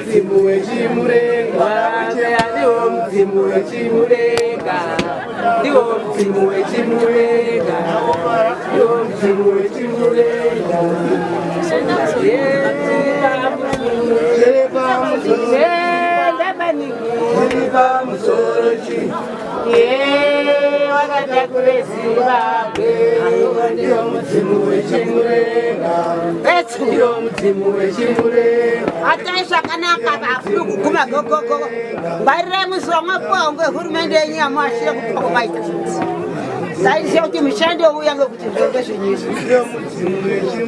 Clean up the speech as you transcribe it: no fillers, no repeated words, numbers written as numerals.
mzimu wechimurenga, ndiwo mzimu wechimurenga, ndiwo mzimu wechimurenga, ndiwo mzimu wechimurenga. Ndaba musorochi, wakatakurezimbabwe, ndiwo mzimu wechimurenga, ndiwo mzimu wechimurenga. Ataisha kanaka bafuna kuguma gogogo barire musonga pongo hurumende yenyu yamashira kupako maita saizio kuti mishando uya ngekuti zvonge zvinyizvi.